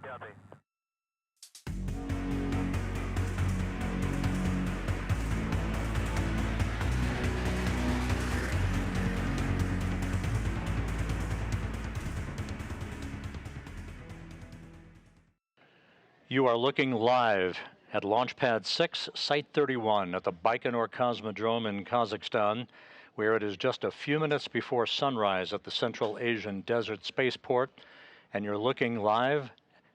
Copy. You are looking live at Launch Pad 6, Site 31 at the Baikonur Cosmodrome in Kazakhstan, where it is just a few minutes before sunrise at the Central Asian Desert Spaceport, and you're looking live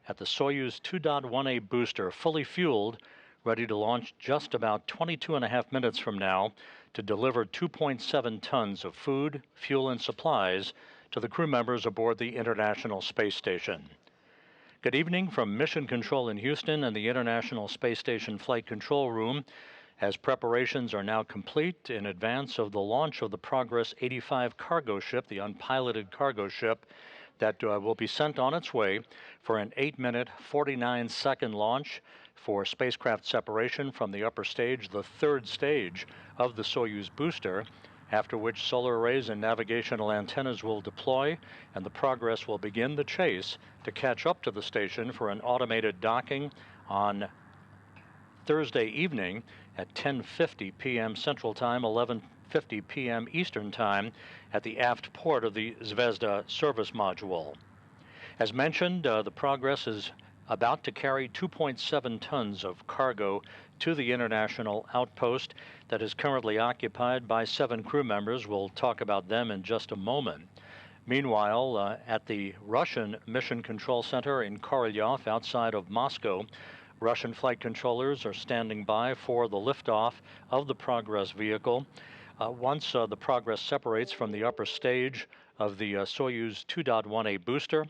at the Soyuz 2.1A booster, fully fueled, ready to launch just about 22.5 minutes from now to deliver 2.7 tons of food, fuel, and supplies to the crew members aboard the International Space Station. Good evening from Mission Control in Houston and the International Space Station Flight Control Room, as preparations are now complete in advance of the launch of the Progress 85 cargo ship, the unpiloted cargo ship that will be sent on its way for an 8-minute, 49-second launch for spacecraft separation from the upper stage, the third stage of the Soyuz booster, after which solar arrays and navigational antennas will deploy, and the Progress will begin the chase to catch up to the station for an automated docking on Thursday evening at 10:50 p.m. Central Time, 11:50 p.m. Eastern Time at the aft port of the Zvezda Service Module. As mentioned, the Progress is about to carry 2.7 tons of cargo to the international outpost that is currently occupied by 7 crew members. We'll talk about them in just a moment. Meanwhile, at the Russian Mission Control Center in Korolyov outside of Moscow, Russian flight controllers are standing by for the liftoff of the Progress vehicle. Once the Progress separates from the upper stage of the Soyuz 2.1A booster,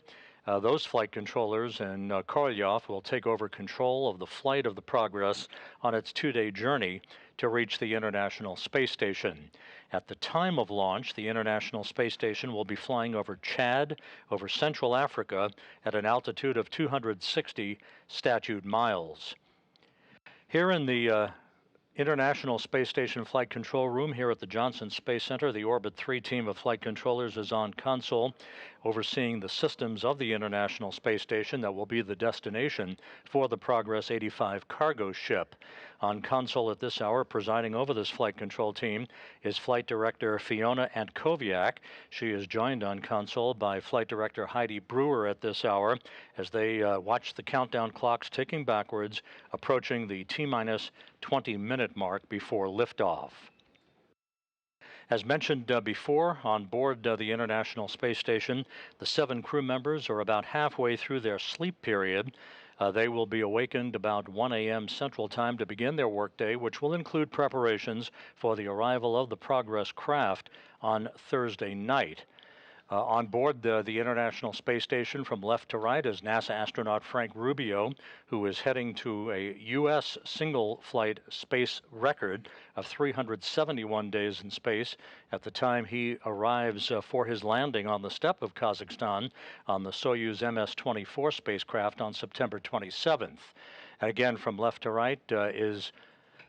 those flight controllers in Korolyov will take over control of the flight of the Progress on its 2-day journey to reach the International Space Station. At the time of launch, the International Space Station will be flying over Chad, over Central Africa, at an altitude of 260 statute miles. Here in the International Space Station Flight Control Room here at the Johnson Space Center, the Orbit 3 team of flight controllers is on console, overseeing the systems of the International Space Station that will be the destination for the Progress 85 cargo ship. On console at this hour, presiding over this flight control team, is Flight Director Fiona Antkowiak. She is joined on console by Flight Director Heidi Brewer at this hour as they watch the countdown clocks ticking backwards, approaching the T-minus 20-minute mark before liftoff. As mentioned before, on board the International Space Station, the 7 crew members are about halfway through their sleep period. They will be awakened about 1 a.m. Central Time to begin their workday, which will include preparations for the arrival of the Progress craft on Thursday night. On board the International Space Station from left to right is NASA astronaut Frank Rubio, who is heading to a U.S. single-flight space record of 371 days in space at the time he arrives for his landing on the steppe of Kazakhstan on the Soyuz MS-24 spacecraft on September 27th. And again, from left to right is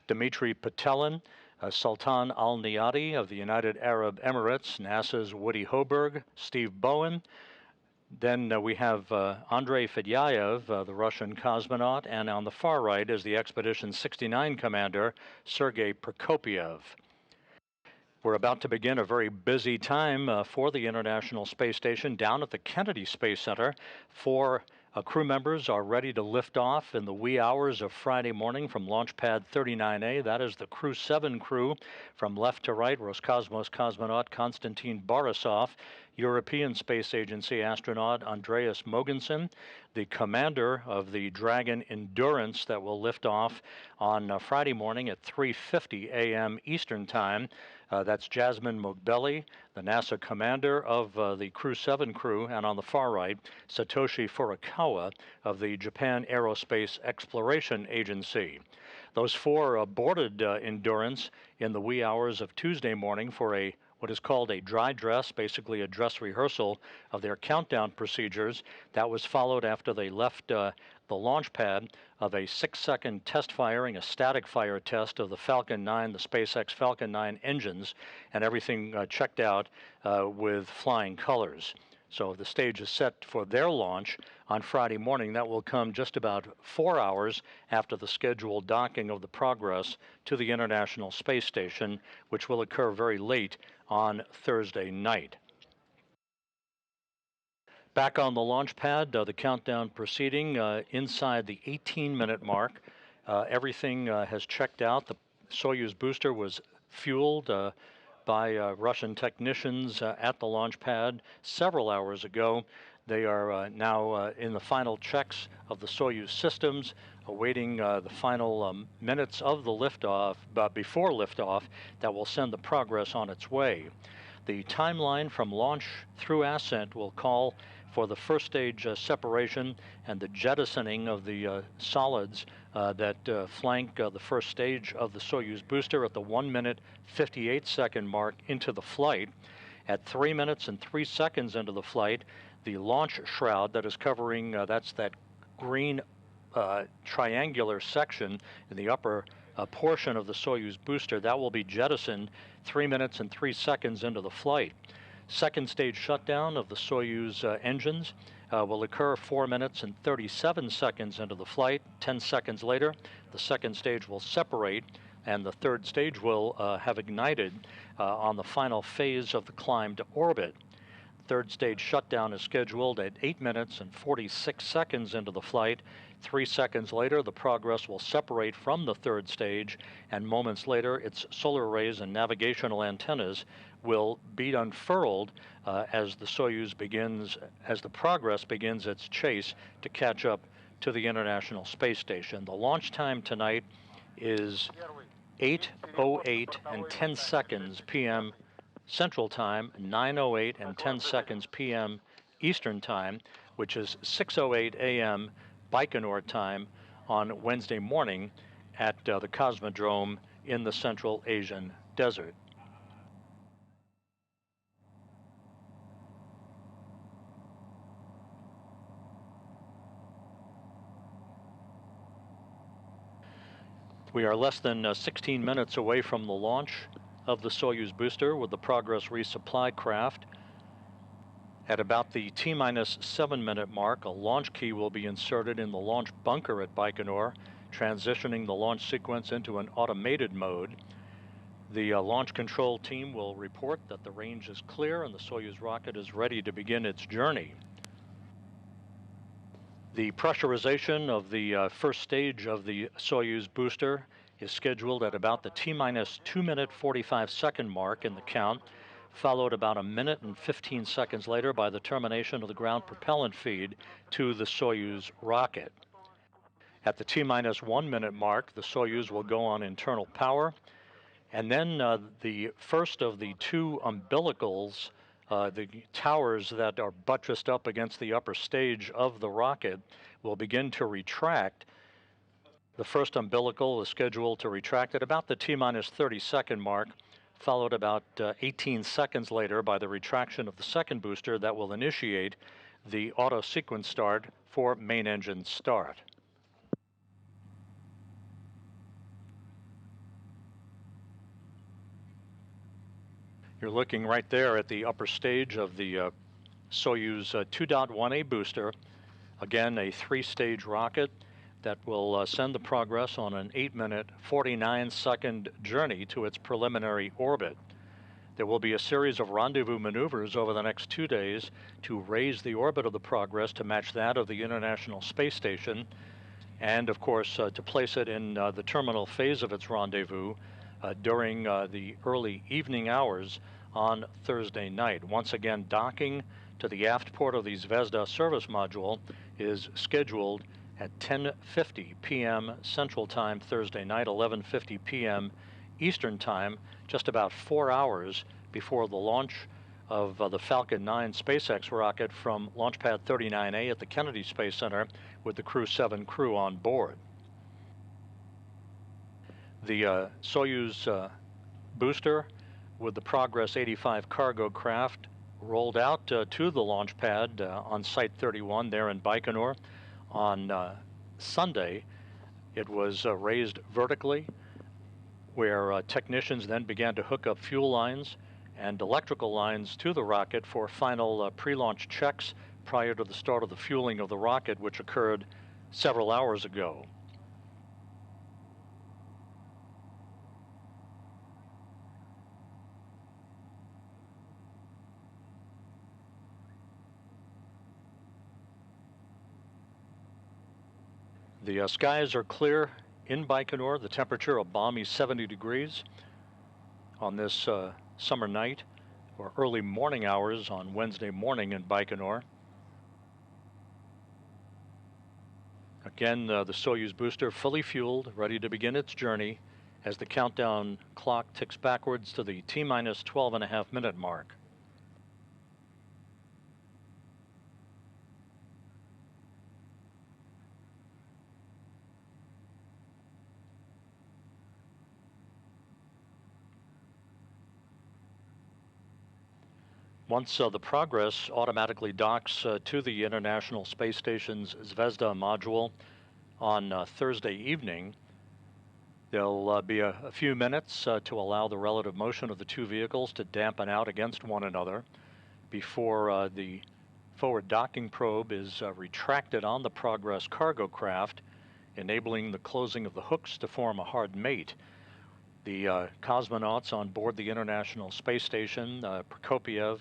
Dmitry Petelin, Sultan Al Niyati of the United Arab Emirates, NASA's Woody Hoburg, Steve Bowen. Then we have Andrei Fedyaev, the Russian cosmonaut, and on the far right is the Expedition 69 commander, Sergei Prokopyev. We're about to begin a very busy time for the International Space Station down at the Kennedy Space Center. Crew members are ready to lift off in the wee hours of Friday morning from Launch Pad 39A. That is the Crew 7 crew. From left to right, Roscosmos cosmonaut Konstantin Borisov, European Space Agency astronaut Andreas Mogensen, the commander of the Dragon Endurance that will lift off on Friday morning at 3:50 a.m. Eastern Time. That's Jasmine Mogbelli, the NASA commander of the Crew 7 crew, and on the far right, Satoshi Furukawa of the Japan Aerospace Exploration Agency. Those 4 boarded Endurance in the wee hours of Tuesday morning for what is called a dry dress, basically a dress rehearsal of their countdown procedures. That was followed after they left the launch pad of a 6-second test firing, a static fire test of the Falcon 9, the SpaceX Falcon 9 engines, and everything checked out with flying colors. So the stage is set for their launch on Friday morning. That will come just about 4 hours after the scheduled docking of the Progress to the International Space Station, which will occur very late on Thursday night. Back on the launch pad, the countdown proceeding inside the 18-minute mark. Everything has checked out. The Soyuz booster was fueled by Russian technicians at the launch pad several hours ago. They are now in the final checks of the Soyuz systems, awaiting the final minutes of the liftoff, before liftoff, that will send the Progress on its way. The timeline from launch through ascent will call for the first stage separation and the jettisoning of the solids that flank the first stage of the Soyuz booster at the 1 minute 58 second mark into the flight. At 3 minutes and 3 seconds into the flight, the launch shroud that is covering, that's that green triangular section in the upper portion of the Soyuz booster, that will be jettisoned 3 minutes and 3 seconds into the flight. Second stage shutdown of the Soyuz engines will occur 4 minutes and 37 seconds into the flight. 10 seconds later, the second stage will separate, and the third stage will have ignited on the final phase of the climb to orbit. Third stage shutdown is scheduled at 8 minutes and 46 seconds into the flight. 3 seconds later, the Progress will separate from the third stage, and moments later, its solar arrays and navigational antennas will be unfurled as the Progress begins its chase to catch up to the International Space Station. The launch time tonight is 8:08 and 10 seconds p.m. Central Time, 9:08 and 10 seconds p.m. Eastern Time, which is 6:08 a.m. Baikonur time on Wednesday morning at the Cosmodrome in the Central Asian Desert. We are less than 16 minutes away from the launch of the Soyuz booster with the Progress resupply craft. At about the T-minus 7 minute mark, a launch key will be inserted in the launch bunker at Baikonur, transitioning the launch sequence into an automated mode. The launch control team will report that the range is clear and the Soyuz rocket is ready to begin its journey. The pressurization of the first stage of the Soyuz booster is scheduled at about the T-minus 2 minute 45 second mark in the count, followed about 1 minute and 15 seconds later by the termination of the ground propellant feed to the Soyuz rocket. At the T-minus 1 minute mark, the Soyuz will go on internal power, and then the first of the two umbilicals, the towers that are buttressed up against the upper stage of the rocket, will begin to retract. The first umbilical is scheduled to retract at about the T-minus 30 second mark, followed about 18 seconds later by the retraction of the second booster that will initiate the auto sequence start for main engine start. You're looking right there at the upper stage of the Soyuz 2.1A booster. Again, a 3-stage rocket that will send the Progress on an 8 minute, 49 second journey to its preliminary orbit. There will be a series of rendezvous maneuvers over the next 2 days to raise the orbit of the Progress to match that of the International Space Station, and of course to place it in the terminal phase of its rendezvous during the early evening hours on Thursday night. Once again, docking to the aft port of the Zvezda Service Module is scheduled at 10:50 p.m. Central Time Thursday night, 11:50 p.m. Eastern Time, just about 4 hours before the launch of the Falcon 9 SpaceX rocket from Launch Pad 39A at the Kennedy Space Center with the Crew 7 crew on board. The Soyuz booster with the Progress 85 cargo craft rolled out to the launch pad on Site 31 there in Baikonur on Sunday. It was raised vertically, where technicians then began to hook up fuel lines and electrical lines to the rocket for final pre-launch checks prior to the start of the fueling of the rocket, which occurred several hours ago. The skies are clear in Baikonur. The temperature a balmy 70 degrees on this summer night, or early morning hours on Wednesday morning in Baikonur. Again, the Soyuz booster fully fueled, ready to begin its journey as the countdown clock ticks backwards to the T-minus 12.5-minute mark. Once the Progress automatically docks to the International Space Station's Zvezda module on Thursday evening, there'll be a few minutes to allow the relative motion of the two vehicles to dampen out against one another before the forward docking probe is retracted on the Progress cargo craft, enabling the closing of the hooks to form a hard mate. The cosmonauts on board the International Space Station, Prokopyev,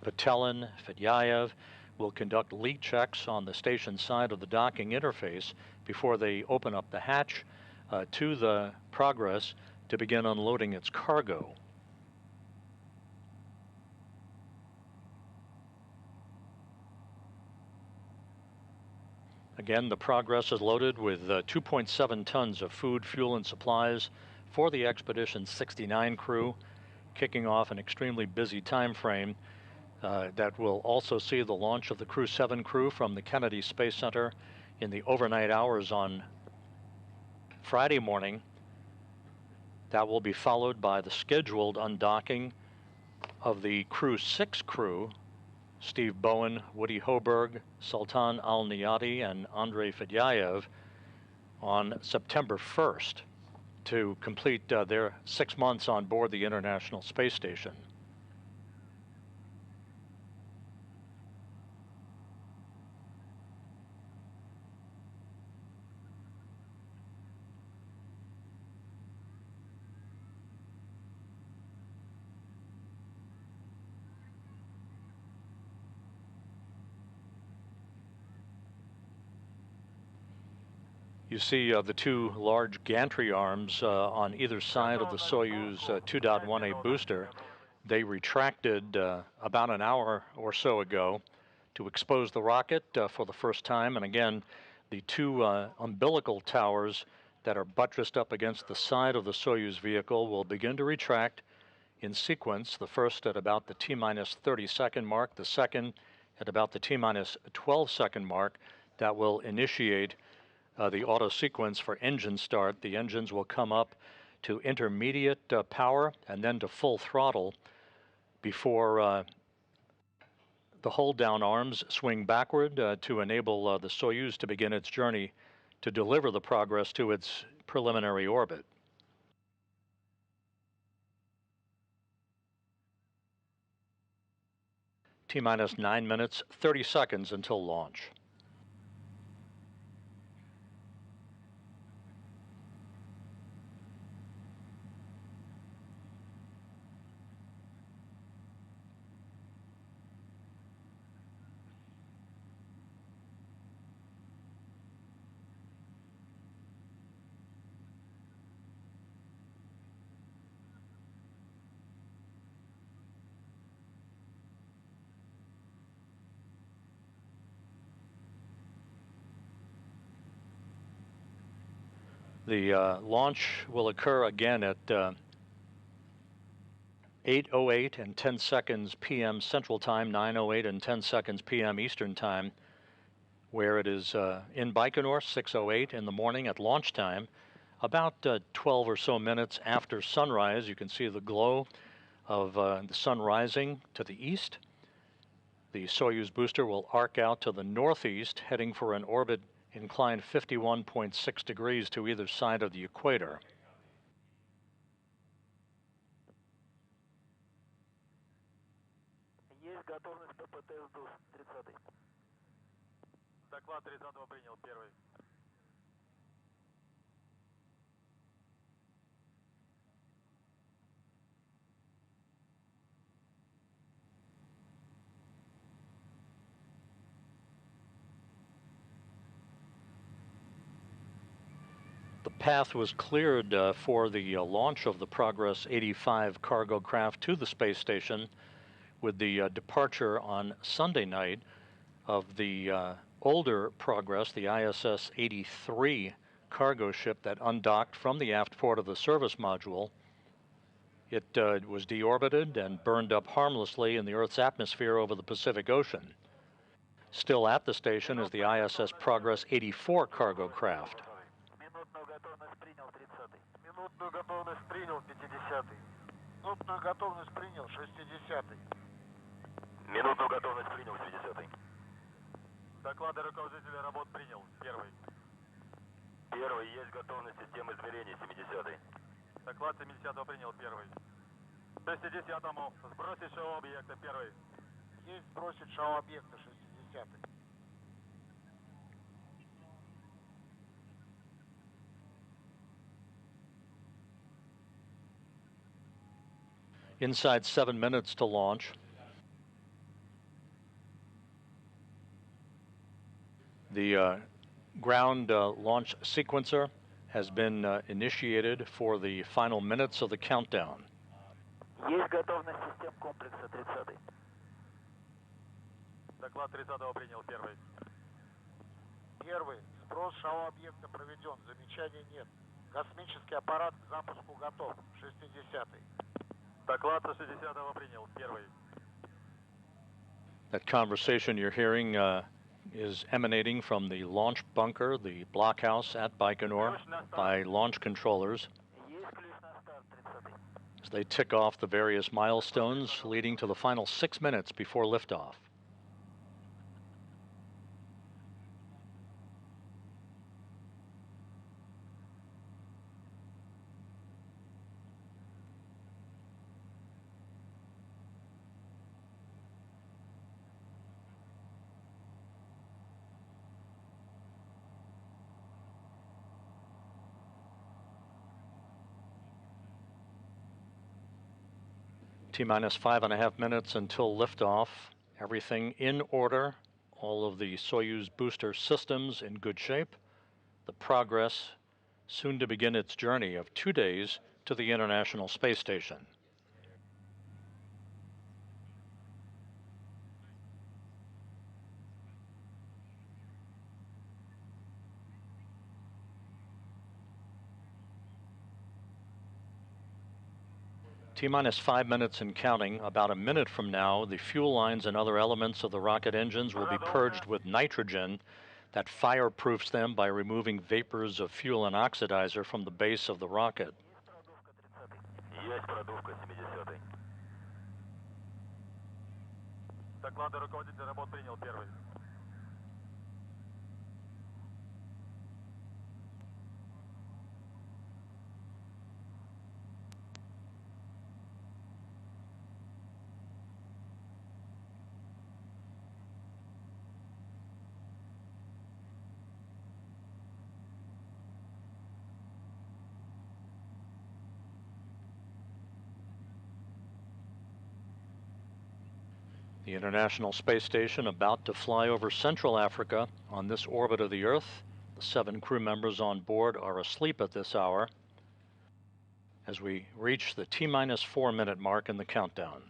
Petelin, Fedyaev, will conduct leak checks on the station side of the docking interface before they open up the hatch to the Progress to begin unloading its cargo. Again, the Progress is loaded with 2.7 tons of food, fuel, and supplies for the Expedition 69 crew, kicking off an extremely busy time frame that will also see the launch of the Crew 7 crew from the Kennedy Space Center in the overnight hours on Friday morning. That will be followed by the scheduled undocking of the Crew 6 crew, Steve Bowen, Woody Hoberg, Sultan Al-Niyati, and Andrei Fedyaev, on September 1st to complete their 6 months on board the International Space Station. You see the two large gantry arms on either side of the Soyuz 2.1A booster. They retracted about an hour or so ago to expose the rocket for the first time. And again, the two umbilical towers that are buttressed up against the side of the Soyuz vehicle will begin to retract in sequence, the first at about the T-minus 30-second mark, the second at about the T-minus 12-second mark. That will initiate the auto sequence for engine start. The engines will come up to intermediate power and then to full throttle before the hold down arms swing backward to enable the Soyuz to begin its journey to deliver the Progress to its preliminary orbit. T-minus 9 minutes, 30 seconds until launch. The launch will occur again at 8:08 and 10 seconds p.m. Central Time, 9:08 and 10 seconds p.m. Eastern Time, where it is in Baikonur, 6:08 in the morning at launch time. About 12 or so minutes after sunrise, you can see the glow of the sun rising to the east. The Soyuz booster will arc out to the northeast, heading for an orbit inclined 51.6 degrees to either side of the equator. Доклад 30-го принял, первый. The path was cleared for the launch of the Progress 85 cargo craft to the space station, with the departure on Sunday night of the older Progress, the ISS 83 cargo ship that undocked from the aft port of the service module. It was deorbited and burned up harmlessly in the Earth's atmosphere over the Pacific Ocean. Still at the station is the ISS Progress 84 cargo craft. Минутную готовность принял 50-й. Минутную готовность принял 60-й. Минутную готовность принял 60-й. Доклады руководителя работ принял. Первый. Первый. Есть готовность системы измерений 70-й. Доклад 70-го принял. Первый. 60-му сбросить шоу объекта. Первый. Есть сбросить шоу объекта 60-й. Inside 7 minutes to launch. The ground launch sequencer has been initiated for the final minutes of the countdown. Есть готовность систем комплекса 30-й. Доклад 30-го принял. Первый. Первый. Сброс шоу объекта проведен. Замечаний нет. Космический аппарат к запуску готов. 60-й. Доклад 60-го принял. Первый. That conversation you're hearing is emanating from the launch bunker, the blockhouse at Baikonur, by launch controllers as they tick off the various milestones leading to the final 6 minutes before liftoff. T-minus 5.5 minutes until liftoff. Everything in order. All of the Soyuz booster systems in good shape. The Progress soon to begin its journey of 2 days to the International Space Station. T-minus 5 minutes and counting. About a minute from now, the fuel lines and other elements of the rocket engines will be purged with nitrogen that fireproofs them by removing vapors of fuel and oxidizer from the base of the rocket. Доклады руководителя работ принял. Первый. The International Space Station about to fly over Central Africa on this orbit of the Earth. The 7 crew members on board are asleep at this hour as we reach the T-minus 4 minute mark in the countdown.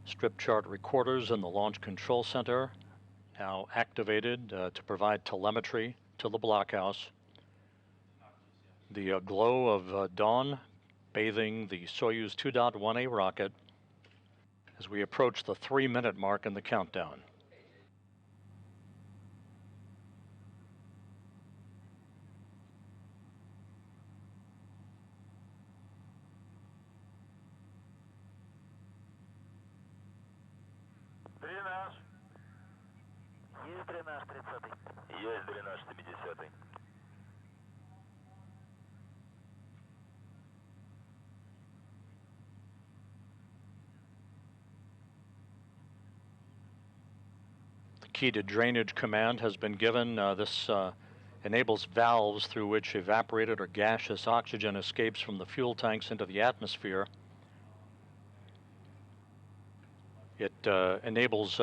Strip chart recorders in the Launch Control Center now activated to provide telemetry to the blockhouse. The glow of dawn bathing the Soyuz 2.1A rocket as we approach the 3 minute mark in the countdown. дренаж 30. Есть дренаж 70. The key to drainage command has been given. This enables valves through which evaporated or gaseous oxygen escapes from the fuel tanks into the atmosphere. It enables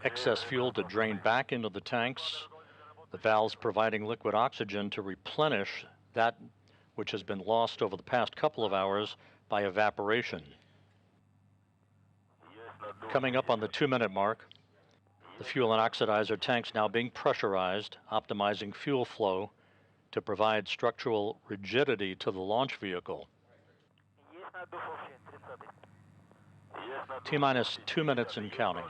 excess fuel to drain back into the tanks, the valves providing liquid oxygen to replenish that which has been lost over the past couple of hours by evaporation. Coming up on the 2-minute mark, the fuel and oxidizer tanks now being pressurized, optimizing fuel flow to provide structural rigidity to the launch vehicle. T-minus 2 minutes and counting.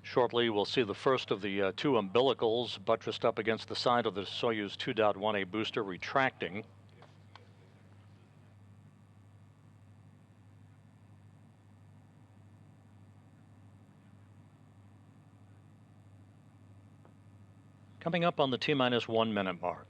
Shortly, we'll see the first of the two umbilicals buttressed up against the side of the Soyuz 2.1A booster retracting. Coming up on the T-minus 1 minute mark.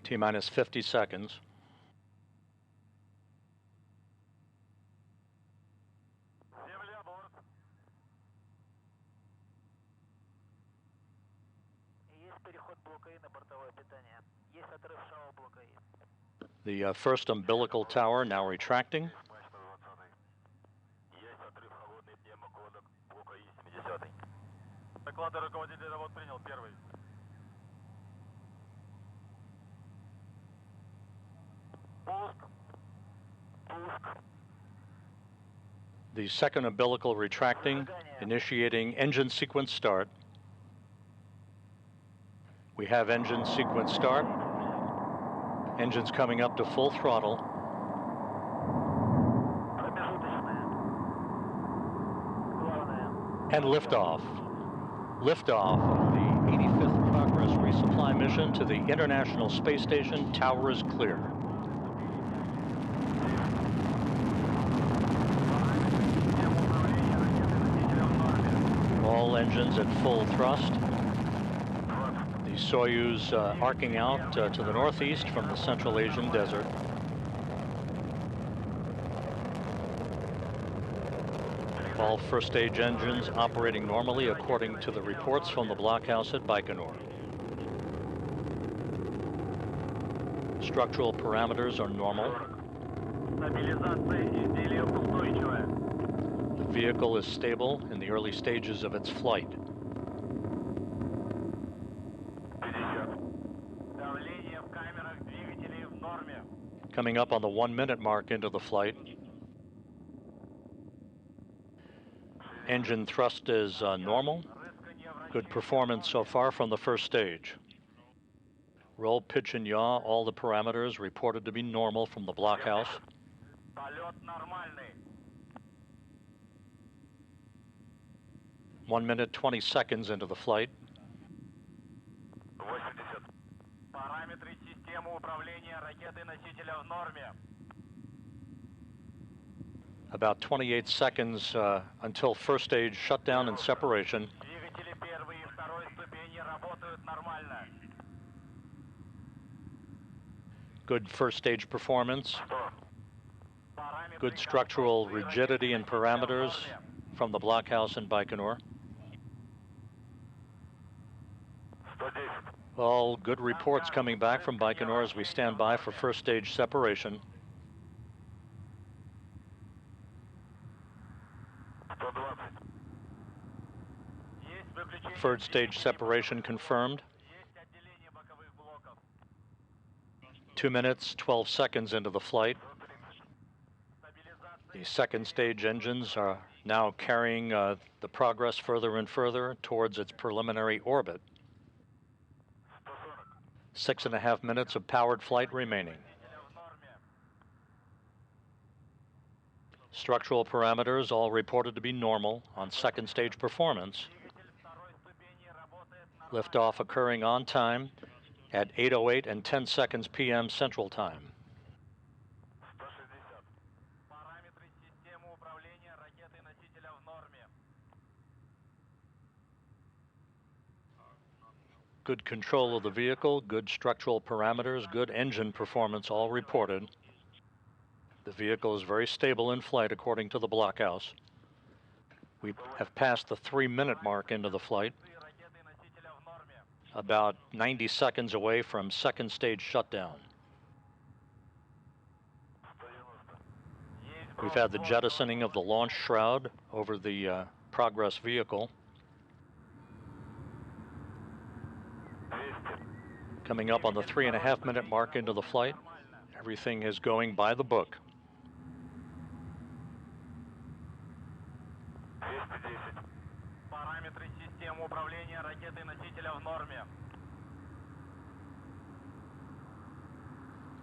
T-minus 50 seconds. The first umbilical tower now retracting. The second umbilical retracting, initiating engine sequence start. We have engine sequence start. Engines coming up to full throttle. And liftoff. Liftoff of the 85th Progress resupply mission to the International Space Station. Tower is clear. All engines at full thrust. The Soyuz arcing out to the northeast from the Central Asian desert. All first stage engines operating normally according to the reports from the blockhouse at Baikonur. Structural parameters are normal. The vehicle is stable in the early stages of its flight. Coming up on the 1 minute mark into the flight. Engine thrust is normal. Good performance so far from the first stage. Roll, pitch, and yaw, all the parameters reported to be normal from the blockhouse. 1 minute, 20 seconds into the flight. About 28 seconds until first stage shutdown and separation. Good first stage performance. Good structural rigidity and parameters from the blockhouse in Baikonur. All good reports coming back from Baikonur as we stand by for first stage separation. Third stage separation confirmed. 2 minutes, 12 seconds into the flight. The second stage engines are now carrying the Progress further and further towards its preliminary orbit. 6.5 minutes of powered flight remaining. Structural parameters all reported to be normal on second stage performance. Liftoff occurring on time at 8:08 and 10 seconds p.m. Central Time. Good control of the vehicle, good structural parameters, good engine performance all reported. The vehicle is very stable in flight according to the blockhouse. We have passed the 3-minute mark into the flight, about 90 seconds away from second stage shutdown. We've had the jettisoning of the launch shroud over the Progress vehicle. Coming up on the 3.5-minute mark into the flight, everything is going by the book.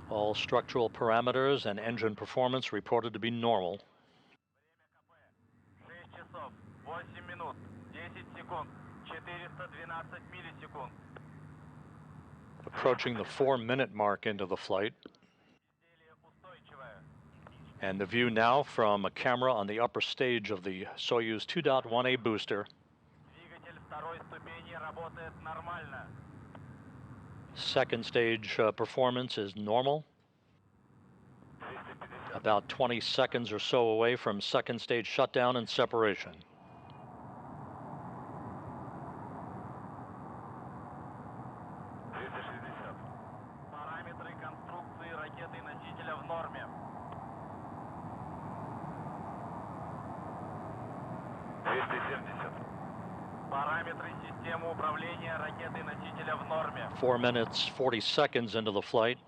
All structural parameters and engine performance reported to be normal. Approaching the 4-minute mark into the flight. And the view now from a camera on the upper stage of the Soyuz 2.1A booster. Second stage performance is normal. About 20 seconds or so away from second stage shutdown and separation. Параметры системы управления ракетой-носителя в норме. 4 minutes, 40 seconds into the flight.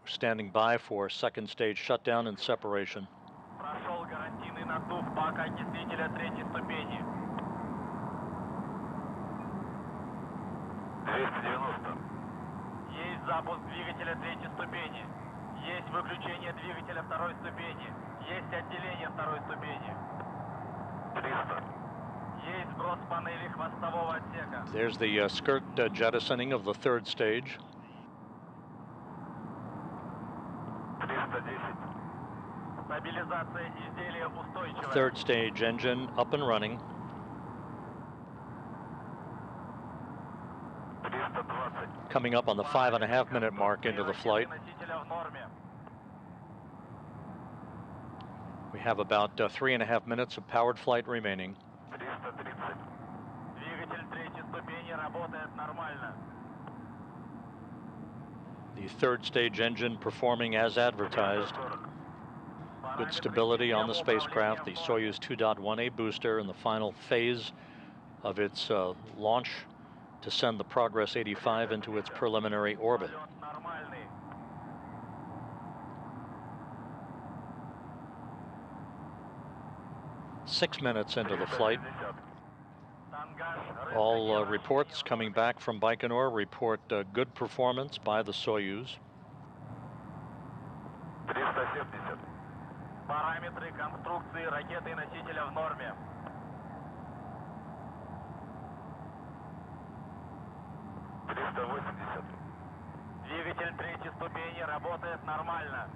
We're standing by for second stage shutdown and separation. Прошел гарантийный наддув бака окислителя третьей ступени. 290. Есть запуск двигателя третьей ступени. Есть выключение двигателя второй ступени. Есть отделение второй ступени. 300. There's the skirt jettisoning of the third stage. 310. Стабилизация изделия устойчивая. Third stage engine up and running. 320. Coming up on the 5.5-minute mark into the flight. We have about 3.5 minutes of powered flight remaining. 330. Двигатель третьей ступени работает нормально. The third stage engine performing as advertised. Good stability on the spacecraft, the Soyuz 2.1A booster in the final phase of its launch to send the Progress 85 into its preliminary orbit. Six minutes into the flight. All reports coming back from Baikonur report good performance by the Soyuz. 370. Параметры конструкции ракеты-носителя в норме. 380. Двигатель третьей ступени работает нормально.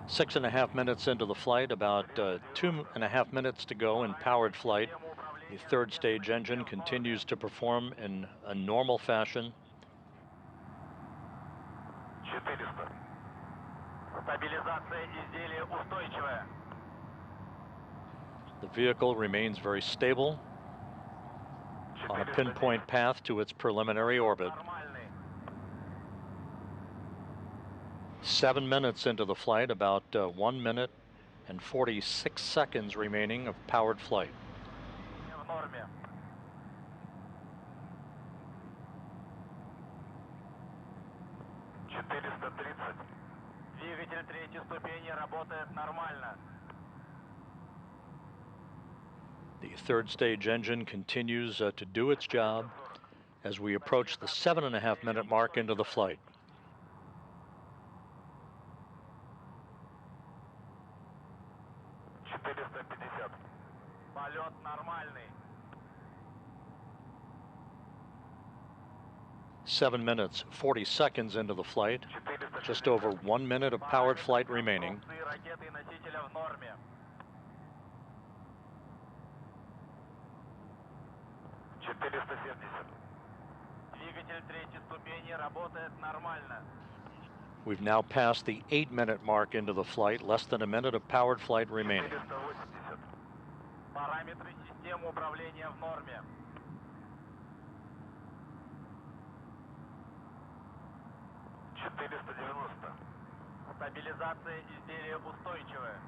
6.5 minutes into the flight, about 2.5 minutes to go in powered flight. The third stage engine continues to perform in a normal fashion. 400. Стабилизация изделия устойчивая. The vehicle remains very stable on a pinpoint path to its preliminary orbit. 7 minutes into the flight, about 1 minute and 46 seconds remaining of powered flight. норме. Двигатель третьей ступени работает нормально. The third stage engine continues to do its job as we approach the 7.5-minute mark into the flight. Полет нормальный. 7 minutes, 40 seconds into the flight, just over 1 minute of powered flight remaining. Ракеты и носителя в норме. 470. Двигатель третьей ступени работает нормально. We've now passed the 8-minute mark into the flight, less than a minute of powered flight remaining. 480. Параметры системы управления в норме. 490. Стабилизация изделия устойчивая.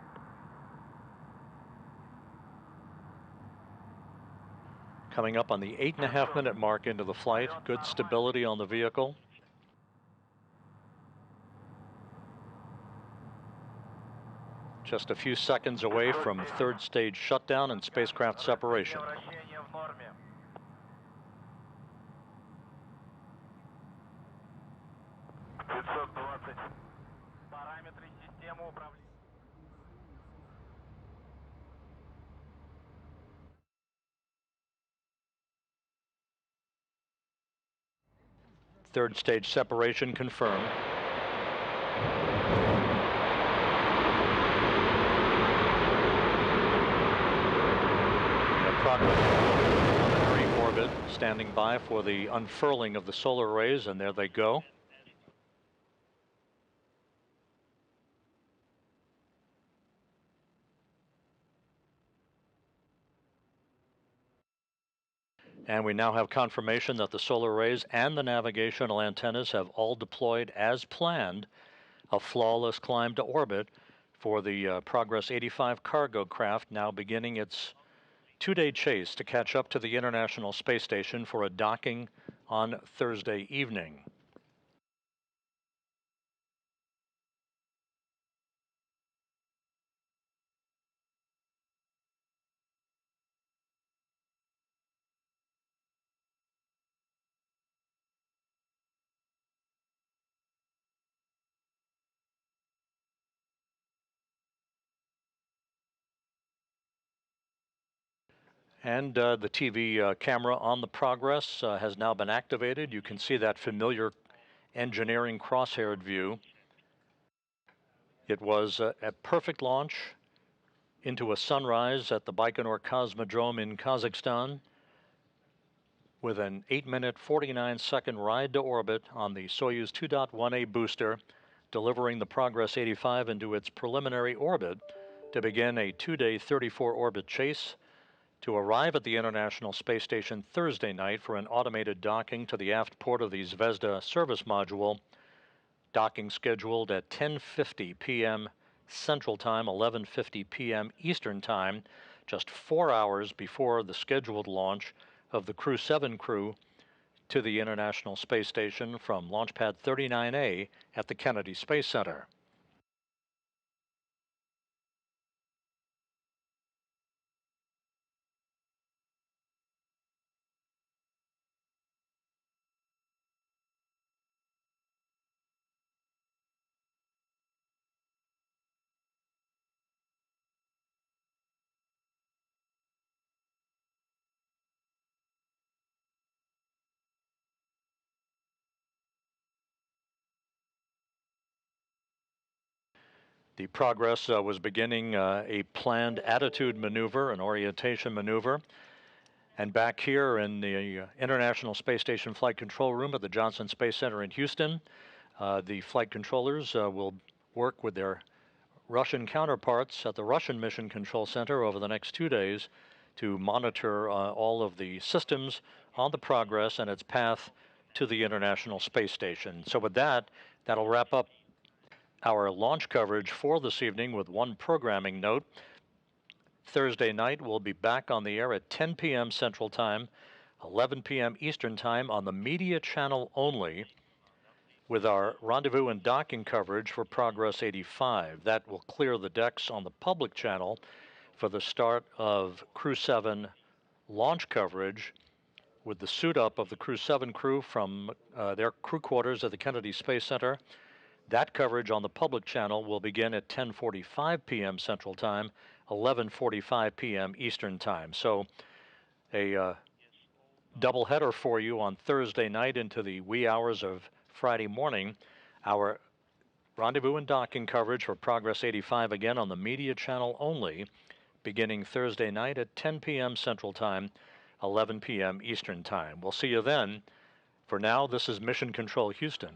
Coming up on the 8.5-minute mark into the flight, good stability on the vehicle. Just a few seconds away from third stage shutdown and spacecraft separation. Вращение в норме. 520. Параметры системы управления. Third stage separation confirmed. Preliminary orbit standing by for the unfurling of the solar arrays, and there they go. And we now have confirmation that the solar arrays and the navigational antennas have all deployed as planned. A flawless climb to orbit for the Progress 85 cargo craft, now beginning its 2-day chase to catch up to the International Space Station for a docking on Thursday evening. And the TV camera on the Progress has now been activated. You can see that familiar engineering cross-haired view. It was a perfect launch into a sunrise at the Baikonur Cosmodrome in Kazakhstan, with an 8-minute, 49-second ride to orbit on the Soyuz 2.1A booster, delivering the Progress 85 into its preliminary orbit to begin a 2-day 34-orbit chase to arrive at the International Space Station Thursday night for an automated docking to the aft port of the Zvezda Service Module, docking scheduled at 10:50 p.m. Central Time, 11:50 p.m. Eastern Time, just 4 hours before the scheduled launch of the Crew 7 crew to the International Space Station from Launch Pad 39A at the Kennedy Space Center. The Progress was beginning a planned attitude maneuver, an orientation maneuver. And back here in the International Space Station Flight Control Room at the Johnson Space Center in Houston, the flight controllers will work with their Russian counterparts at the Russian Mission Control Center over the next 2 days to monitor all of the systems on the Progress and its path to the International Space Station. So with that, that'll wrap up our launch coverage for this evening with one programming note. Thursday night, we'll be back on the air at 10 p.m. Central Time, 11 p.m. Eastern Time on the media channel only, with our rendezvous and docking coverage for Progress 85. That will clear the decks on the public channel for the start of Crew 7 launch coverage, with the suit up of the Crew 7 crew from their crew quarters at the Kennedy Space Center. That coverage on the public channel will begin at 10:45 p.m. Central Time, 11:45 p.m. Eastern Time. So a double header for you on Thursday night into the wee hours of Friday morning. Our rendezvous and docking coverage for Progress 85 again on the media channel only, beginning Thursday night at 10 p.m. Central Time, 11 p.m. Eastern Time. We'll see you then. For now, this is Mission Control Houston.